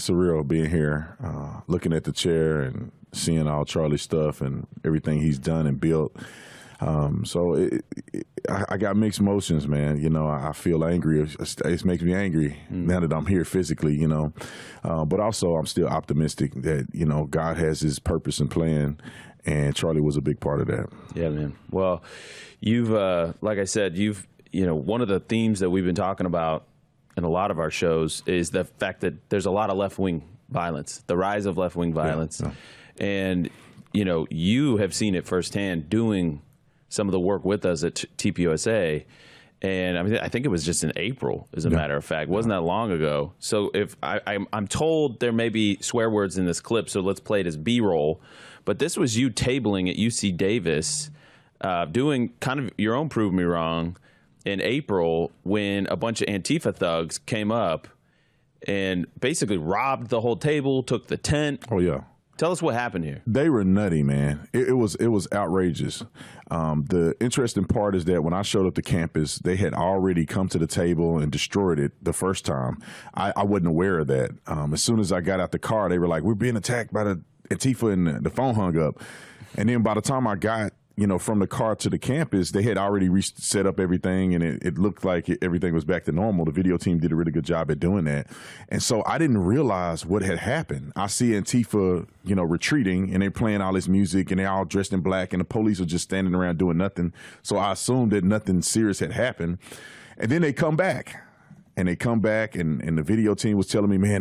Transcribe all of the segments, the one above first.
it's surreal being here, looking at the chair and seeing all Charlie's stuff and everything he's done and built. I got mixed emotions, man. You know, I feel angry. It makes me angry now that I'm here physically, you know. But also I'm still optimistic that, you know, God has his purpose and plan, and Charlie was a big part of that. Yeah, man. Well, you've, like I said, you know, one of the themes that we've been talking about in a lot of our shows is the fact that there's a lot of left-wing violence, the rise of left-wing violence. Yeah. And, you know, you have seen it firsthand doing some of the work with us at TPUSA. And I mean, I think it was just in April, as a matter of fact. It wasn't that long ago. So if I'm told there may be swear words in this clip, so let's play it as B-roll. But this was you tabling at UC Davis, doing kind of your own Prove Me Wrong in April, when a bunch of Antifa thugs came up and basically robbed the whole table, took the tent. Oh, yeah. Tell us what happened here. They were nutty, man. It was outrageous. The interesting part is that when I showed up to campus, they had already come to the table and destroyed it the first time. I wasn't aware of that. As soon as I got out the car, they were like, "We're being attacked by the Antifa," and the phone hung up. And then by the time I got, you know, from the car to the campus, they had already set up everything, and it looked like everything was back to normal. The video team did a really good job at doing that. And so I didn't realize what had happened. I see Antifa, you know, retreating, and they're playing all this music, and they're all dressed in black, and the police are just standing around doing nothing. So I assumed that nothing serious had happened. And then they come back. And the video team was telling me, man,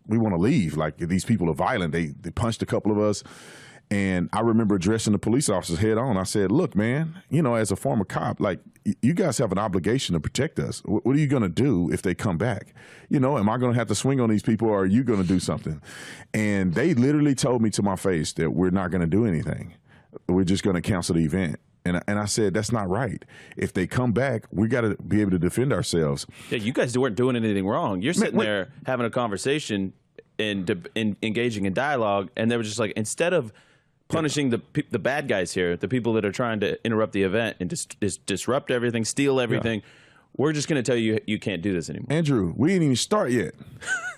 we want to leave. Like, these people are violent. They punched a couple of us. And I remember addressing the police officers head on. I said, "Look, man, you know, as a former cop, like, you guys have an obligation to protect us. What are you going to do if they come back? You know, am I going to have to swing on these people, or are you going to do something?" And they literally told me to my face that we're not going to do anything. We're just going to cancel the event. And I said, that's not right. If they come back, we got to be able to defend ourselves. Yeah, you guys weren't doing anything wrong. You're sitting there having a conversation and engaging in dialogue, and they were just like, instead of punishing the bad guys here, the people that are trying to interrupt the event and disrupt everything, steal everything, we're just going to tell you you can't do this anymore. Andrew, we didn't even start yet.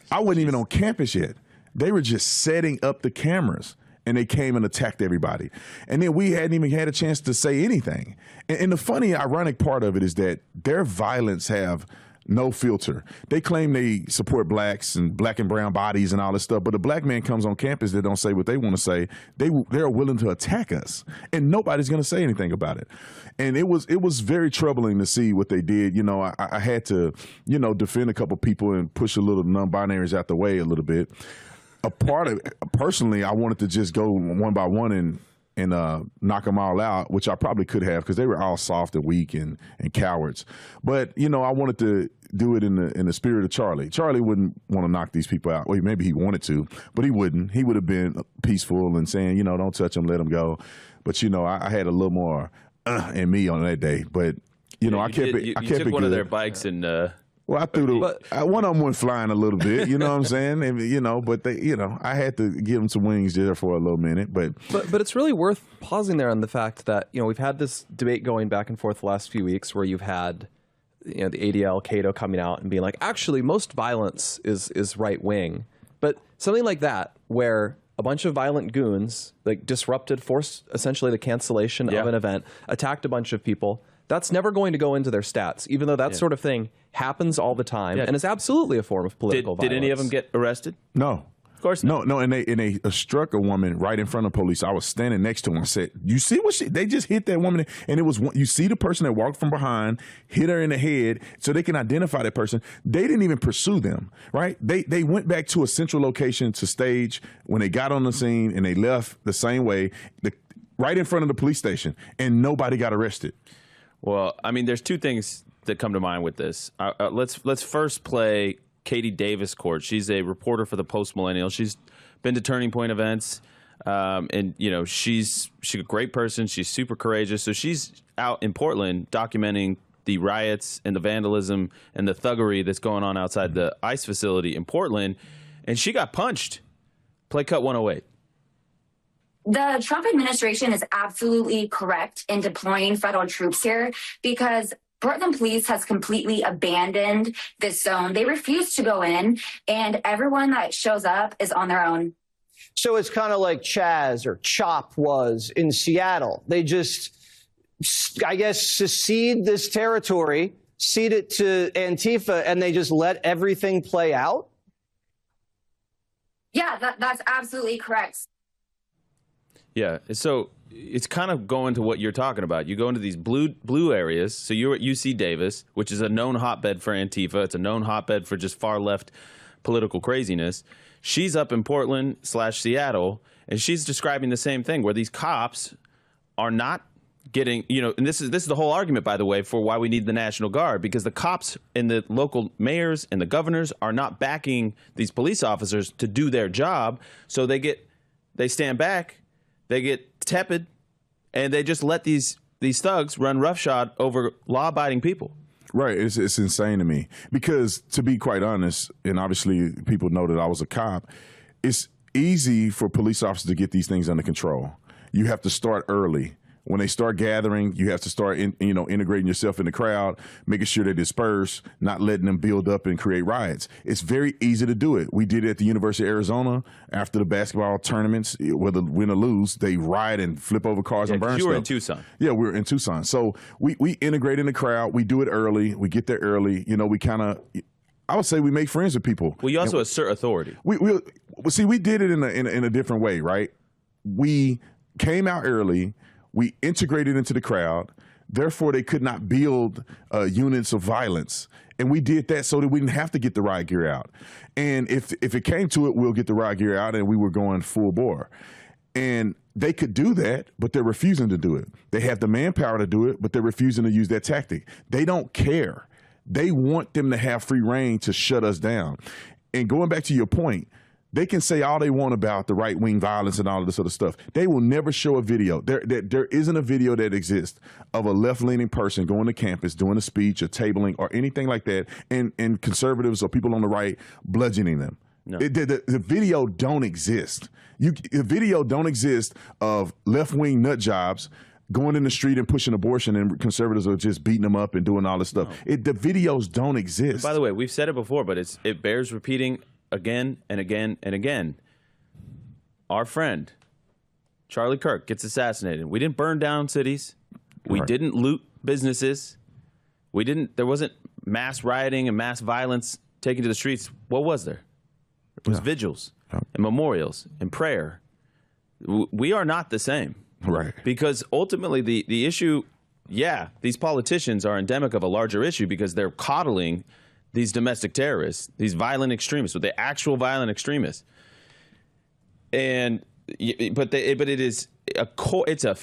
I wasn't even on campus yet. They were just setting up the cameras, and they came and attacked everybody. And then we hadn't even had a chance to say anything. And the funny, ironic part of it is that their violence have no filter. They claim they support blacks and black and brown bodies and all this stuff, but a black man comes on campus that don't say what they want to say. They're willing to attack us, and nobody's going to say anything about it. And it was very troubling to see what they did. You know, I had to, you know, defend a couple people and push a little non-binaries out the way a little bit. A part of personally, I wanted to just go one by one and knock them all out, which I probably could have, because they were all soft and weak and cowards. But, you know, I wanted to do it in the spirit of Charlie. Charlie wouldn't want to knock these people out. Well, maybe he wanted to, but he wouldn't. He would have been peaceful and saying, you know, don't touch them, let them go. But, you know, I had a little more in me on that day. But, you know, I kept it. I kept it good. One of their bikes and. Well, I threw one of them went flying a little bit, you know what I'm saying? And, you know, but they, you know, I had to give them some wings there for a little minute, but it's really worth pausing there on the fact that, you know, we've had this debate going back and forth the last few weeks where you've had, you know, the ADL, Cato coming out and being like, actually, most violence is right wing, but something like that where a bunch of violent goons like disrupted, forced essentially the cancellation of an event, attacked a bunch of people. That's never going to go into their stats, even though that sort of thing happens all the time, and is absolutely a form of political violence. Did any of them get arrested? No. Of course not. No, and they struck a woman right in front of police. I was standing next to her. I said, "You see what they just hit that woman?" And it was you see the person that walked from behind, hit her in the head, so they can identify that person. They didn't even pursue them, right? They went back to a central location to stage when they got on the scene, and they left the same way, right in front of the police station, and nobody got arrested. Well, I mean, there's two things that come to mind with this. Let's first play Katie Davis Court. She's a reporter for the Post Millennial. She's been to Turning Point events, and you know she's a great person. She's super courageous. So she's out in Portland documenting the riots and the vandalism and the thuggery that's going on outside the ICE facility in Portland, and she got punched. Play cut 108. The Trump administration is absolutely correct in deploying federal troops here because Portland Police has completely abandoned this zone. They refuse to go in, and everyone that shows up is on their own. So it's kind of like Chaz or CHOP was in Seattle. They just, I guess, secede this territory, cede it to Antifa, and they just let everything play out? Yeah, that's absolutely correct. Yeah, so it's kind of going to what you're talking about. You go into these blue areas. So you're at UC Davis, which is a known hotbed for Antifa. It's a known hotbed for just far left political craziness. She's up in Portland/Seattle, and she's describing the same thing, where these cops are not getting, and this is the whole argument, by the way, for why we need the National Guard, because the cops and the local mayors and the governors are not backing these police officers to do their job. So they stand back, they get tepid, and they just let these thugs run roughshod over law-abiding people. Right. It's insane to me because, to be quite honest, and obviously people know that I was a cop, it's easy for police officers to get these things under control. You have to start early. When they start gathering, you have to start integrating yourself in the crowd, making sure they disperse, not letting them build up and create riots. It's very easy to do it. We did it at the University of Arizona after the basketball tournaments, whether win or lose, they riot and flip over cars and burn stuff. You were in Tucson. Yeah, we were in Tucson. So we integrate in the crowd. We do it early. We get there early. We kind of, I would say we make friends with people. Well, you also assert authority. We did it in a different way, right? We came out early. We integrated into the crowd. Therefore, they could not build units of violence. And we did that so that we didn't have to get the riot gear out. And if it came to it, we'll get the riot gear out, and we were going full bore. And they could do that, but they're refusing to do it. They have the manpower to do it, but they're refusing to use that tactic. They don't care. They want them to have free reign to shut us down. And going back to your point, they can say all they want about the right-wing violence and all of this other stuff. They will never show a video. There isn't a video that exists of a left-leaning person going to campus, doing a speech or tabling or anything like that, and conservatives or people on the right bludgeoning them. No. The video don't exist. The video don't exist of left-wing nut jobs going in the street and pushing abortion, and conservatives are just beating them up and doing all this stuff. No. The videos don't exist. By the way, we've said it before, but it bears repeating again and again and again. Our friend Charlie Kirk gets assassinated. We didn't burn down cities. We didn't loot businesses. There wasn't mass rioting and mass violence taken to the streets. What was there? It was vigils and memorials and prayer. We are not the same. Right. Because ultimately the issue, these politicians are endemic of a larger issue because they're coddling these domestic terrorists, these violent extremists, with the actual violent extremists, but it is a core. It's a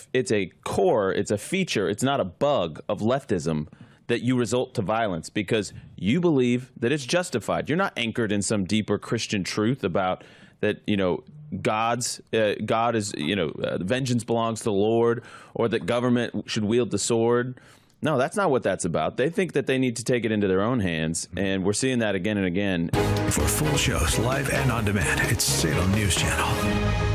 feature. It's not a bug of leftism that you result to violence because you believe that it's justified. You're not anchored in some deeper Christian truth about that. God is vengeance belongs to the Lord, or that government should wield the sword. No, that's not what that's about. They think that they need to take it into their own hands, and we're seeing that again and again. For full shows, live and on demand, it's Salem News Channel.